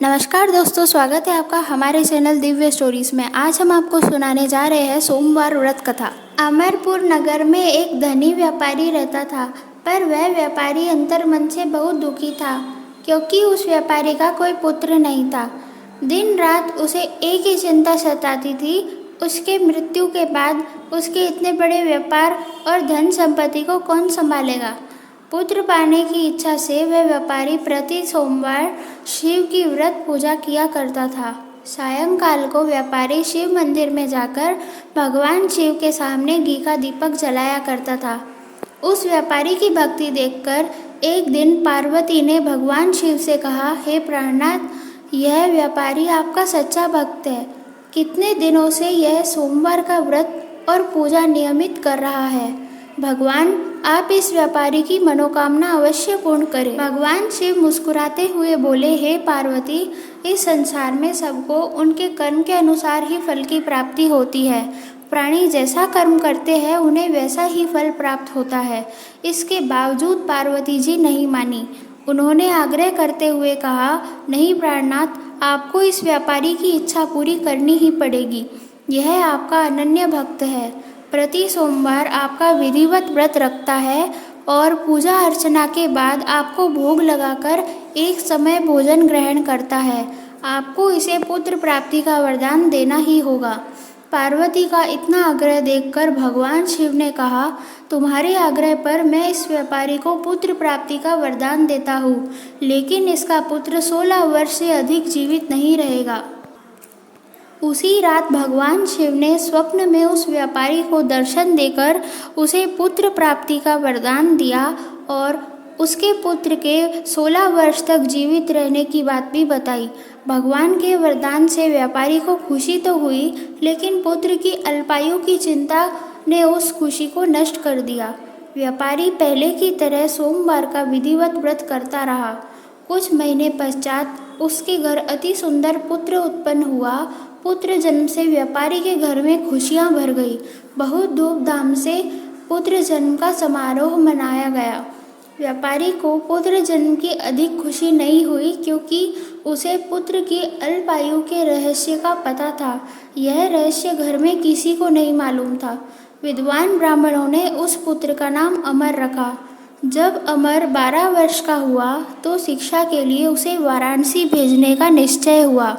नमस्कार दोस्तों, स्वागत है आपका हमारे चैनल दिव्य स्टोरीज में। आज हम आपको सुनाने जा रहे हैं सोमवार व्रत कथा। अमरपुर नगर में एक धनी व्यापारी रहता था, पर वह व्यापारी अंतर्मन से बहुत दुखी था, क्योंकि उस व्यापारी का कोई पुत्र नहीं था। दिन रात उसे एक ही चिंता सताती थी, उसके मृत्यु के बाद उसके इतने बड़े व्यापार और धन संपत्ति को कौन संभालेगा। पुत्र पाने की इच्छा से वह व्यापारी प्रति सोमवार शिव की व्रत पूजा किया करता था। सायंकाल को व्यापारी शिव मंदिर में जाकर भगवान शिव के सामने घी का दीपक जलाया करता था। उस व्यापारी की भक्ति देखकर एक दिन पार्वती ने भगवान शिव से कहा, हे प्राणनाथ, यह व्यापारी आपका सच्चा भक्त है। कितने दिनों से यह सोमवार का व्रत और पूजा नियमित कर रहा है। भगवान, आप इस व्यापारी की मनोकामना अवश्य पूर्ण करें। भगवान शिव मुस्कुराते हुए बोले, हे पार्वती, इस संसार में सबको उनके कर्म के अनुसार ही फल की प्राप्ति होती है। प्राणी जैसा कर्म करते हैं उन्हें वैसा ही फल प्राप्त होता है। इसके बावजूद पार्वती जी नहीं मानी। उन्होंने आग्रह करते हुए कहा, नहीं प्राणनाथ, आपको इस व्यापारी की इच्छा पूरी करनी ही पड़ेगी। यह आपका अनन्य भक्त है, प्रति सोमवार आपका विधिवत व्रत रखता है और पूजा अर्चना के बाद आपको भोग लगाकर एक समय भोजन ग्रहण करता है। आपको इसे पुत्र प्राप्ति का वरदान देना ही होगा। पार्वती का इतना आग्रह देखकर भगवान शिव ने कहा, तुम्हारे आग्रह पर मैं इस व्यापारी को पुत्र प्राप्ति का वरदान देता हूँ, लेकिन इसका पुत्र 16 वर्ष से अधिक जीवित नहीं रहेगा। उसी रात भगवान शिव ने स्वप्न में उस व्यापारी को दर्शन देकर उसे पुत्र प्राप्ति का वरदान दिया और उसके पुत्र के 16 वर्ष तक जीवित रहने की बात भी बताई। भगवान के वरदान से व्यापारी को खुशी तो हुई, लेकिन पुत्र की अल्पायु की चिंता ने उस खुशी को नष्ट कर दिया। व्यापारी पहले की तरह सोमवार का विधिवत व्रत करता रहा। कुछ महीने पश्चात उसके घर अति सुंदर पुत्र उत्पन्न हुआ। पुत्र जन्म से व्यापारी के घर में खुशियां भर गई। बहुत धूमधाम से पुत्र जन्म का समारोह मनाया गया। व्यापारी को पुत्र जन्म की अधिक खुशी नहीं हुई, क्योंकि उसे पुत्र की अल्पायु के रहस्य का पता था। यह रहस्य घर में किसी को नहीं मालूम था। विद्वान ब्राह्मणों ने उस पुत्र का नाम अमर रखा। जब अमर 12 वर्ष का हुआ तो शिक्षा के लिए उसे वाराणसी भेजने का निश्चय हुआ।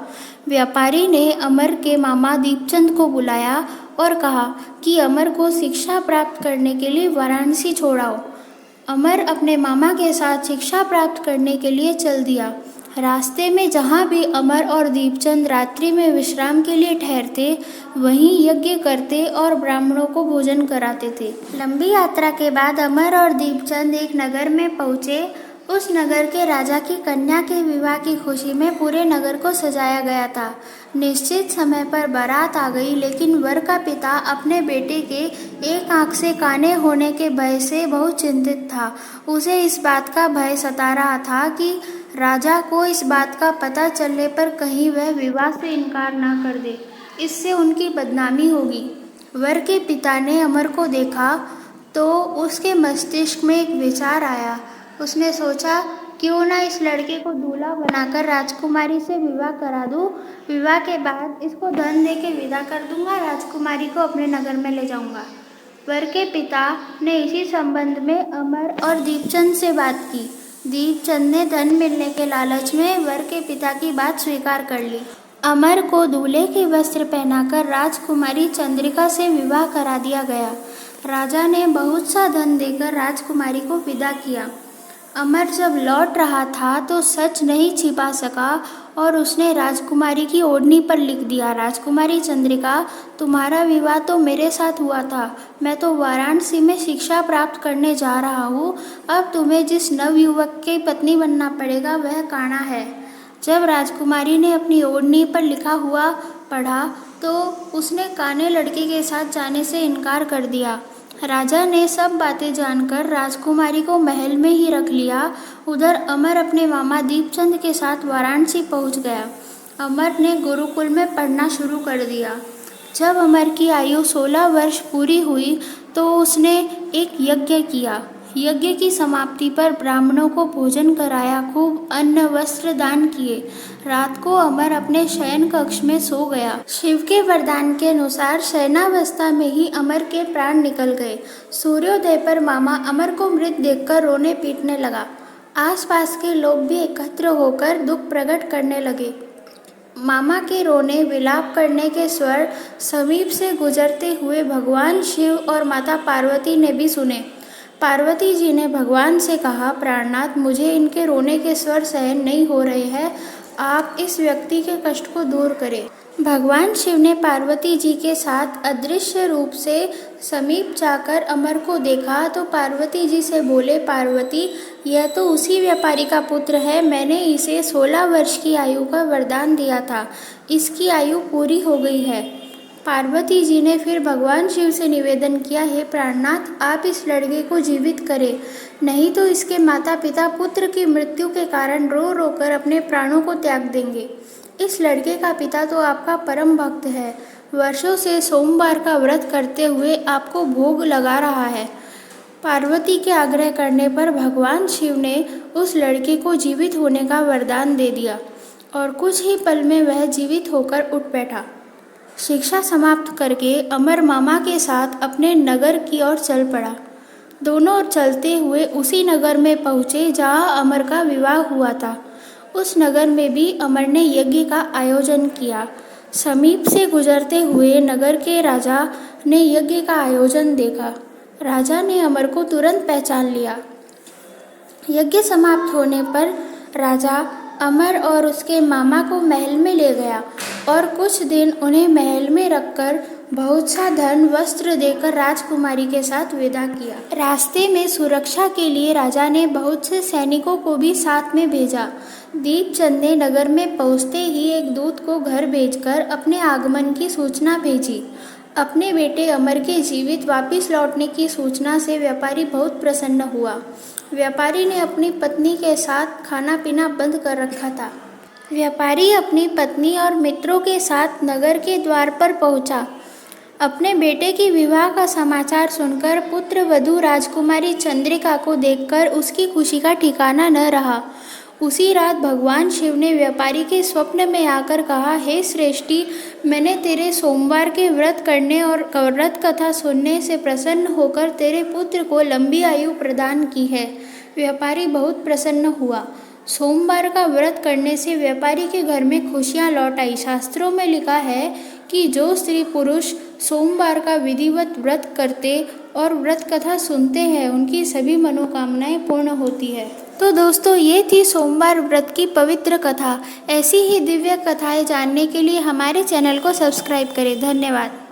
व्यापारी ने अमर के मामा दीपचंद को बुलाया और कहा कि अमर को शिक्षा प्राप्त करने के लिए वाराणसी छोड़ाओ। अमर अपने मामा के साथ शिक्षा प्राप्त करने के लिए चल दिया। रास्ते में जहाँ भी अमर और दीपचंद रात्रि में विश्राम के लिए ठहरते, वहीं यज्ञ करते और ब्राह्मणों को भोजन कराते थे। लंबी यात्रा के बाद अमर और दीपचंद एक नगर में पहुँचे। उस नगर के राजा की कन्या के विवाह की खुशी में पूरे नगर को सजाया गया था। निश्चित समय पर बारात आ गई, लेकिन वर का पिता अपने बेटे के एक आंख से काने होने के भय से बहुत चिंतित था। उसे इस बात का भय सता रहा था कि राजा को इस बात का पता चलने पर कहीं वह विवाह से इनकार ना कर दे, इससे उनकी बदनामी होगी। वर के पिता ने अमर को देखा तो उसके मस्तिष्क में एक विचार आया। उसने सोचा, क्यों ना इस लड़के को दूल्हा बनाकर राजकुमारी से विवाह करा दूं। विवाह के बाद इसको धन दे के विदा कर दूंगा, राजकुमारी को अपने नगर में ले जाऊंगा। वर के पिता ने इसी संबंध में अमर और दीपचंद से बात की। दीपचंद ने धन मिलने के लालच में वर के पिता की बात स्वीकार कर ली। अमर को दूल्हे के वस्त्र पहनाकर राजकुमारी चंद्रिका से विवाह करा दिया गया। राजा ने बहुत सा धन देकर राजकुमारी को विदा किया। अमर जब लौट रहा था तो सच नहीं छिपा सका और उसने राजकुमारी की ओढ़नी पर लिख दिया, राजकुमारी चंद्रिका, तुम्हारा विवाह तो मेरे साथ हुआ था। मैं तो वाराणसी में शिक्षा प्राप्त करने जा रहा हूँ। अब तुम्हें जिस नवयुवक की पत्नी बनना पड़ेगा वह काना है। जब राजकुमारी ने अपनी ओढ़नी पर लिखा हुआ पढ़ा तो उसने काने लड़के के साथ जाने से इनकार कर दिया। राजा ने सब बातें जानकर राजकुमारी को महल में ही रख लिया। उधर अमर अपने मामा दीपचंद के साथ वाराणसी पहुंच गया। अमर ने गुरुकुल में पढ़ना शुरू कर दिया। जब अमर की आयु 16 वर्ष पूरी हुई तो उसने एक यज्ञ किया। यज्ञ की समाप्ति पर ब्राह्मणों को भोजन कराया, खूब अन्न वस्त्र दान किए। रात को अमर अपने शयन कक्ष में सो गया। शिव के वरदान के अनुसार शयनावस्था में ही अमर के प्राण निकल गए। सूर्योदय पर मामा अमर को मृत देखकर रोने पीटने लगा। आसपास के लोग भी एकत्र होकर दुख प्रकट करने लगे। मामा के रोने विलाप करने के स्वर समीप से गुजरते हुए भगवान शिव और माता पार्वती ने भी सुने। पार्वती जी ने भगवान से कहा, प्राणनाथ, मुझे इनके रोने के स्वर सहन नहीं हो रहे हैं, आप इस व्यक्ति के कष्ट को दूर करें। भगवान शिव ने पार्वती जी के साथ अदृश्य रूप से समीप जाकर अमर को देखा तो पार्वती जी से बोले, पार्वती, यह तो उसी व्यापारी का पुत्र है, मैंने इसे 16 वर्ष की आयु का वरदान दिया था, इसकी आयु पूरी हो गई है। पार्वती जी ने फिर भगवान शिव से निवेदन किया, हे प्राणनाथ, आप इस लड़के को जीवित करें, नहीं तो इसके माता पिता पुत्र की मृत्यु के कारण रो रो कर अपने प्राणों को त्याग देंगे। इस लड़के का पिता तो आपका परम भक्त है, वर्षों से सोमवार का व्रत करते हुए आपको भोग लगा रहा है। पार्वती के आग्रह करने पर भगवान शिव ने उस लड़के को जीवित होने का वरदान दे दिया और कुछ ही पल में वह जीवित होकर उठ बैठा। शिक्षा समाप्त करके अमर मामा के साथ अपने नगर की ओर चल पड़ा। दोनों चलते हुए उसी नगर में पहुँचे जहाँ अमर का विवाह हुआ था। उस नगर में भी अमर ने यज्ञ का आयोजन किया। समीप से गुजरते हुए नगर के राजा ने यज्ञ का आयोजन देखा। राजा ने अमर को तुरंत पहचान लिया। यज्ञ समाप्त होने पर राजा अमर और उसके मामा को महल में ले गया और कुछ दिन उन्हें महल में रखकर बहुत सा धन वस्त्र देकर राजकुमारी के साथ विदा किया। रास्ते में सुरक्षा के लिए राजा ने बहुत से सैनिकों को भी साथ में भेजा। दीपचंद ने नगर में पहुंचते ही एक दूत को घर भेजकर अपने आगमन की सूचना भेजी। अपने बेटे अमर के जीवित वापस लौटने की सूचना से व्यापारी बहुत प्रसन्न हुआ। व्यापारी ने अपनी पत्नी के साथ खाना पीना बंद कर रखा था। व्यापारी अपनी पत्नी और मित्रों के साथ नगर के द्वार पर पहुंचा। अपने बेटे के विवाह का समाचार सुनकर पुत्र वधू राजकुमारी चंद्रिका को देखकर उसकी खुशी का ठिकाना न रहा। उसी रात भगवान शिव ने व्यापारी के स्वप्न में आकर कहा, हे श्रेष्ठी, मैंने तेरे सोमवार के व्रत करने और व्रत कथा सुनने से प्रसन्न होकर तेरे पुत्र को लंबी आयु प्रदान की है। व्यापारी बहुत प्रसन्न हुआ। सोमवार का व्रत करने से व्यापारी के घर में खुशियां लौट आई। शास्त्रों में लिखा है कि जो स्त्री पुरुष सोमवार का विधिवत व्रत करते और व्रत कथा सुनते हैं, उनकी सभी मनोकामनाएं पूर्ण होती है। तो दोस्तों, ये थी सोमवार व्रत की पवित्र कथा। ऐसी ही दिव्य कथाएं जानने के लिए हमारे चैनल को सब्सक्राइब करें। धन्यवाद।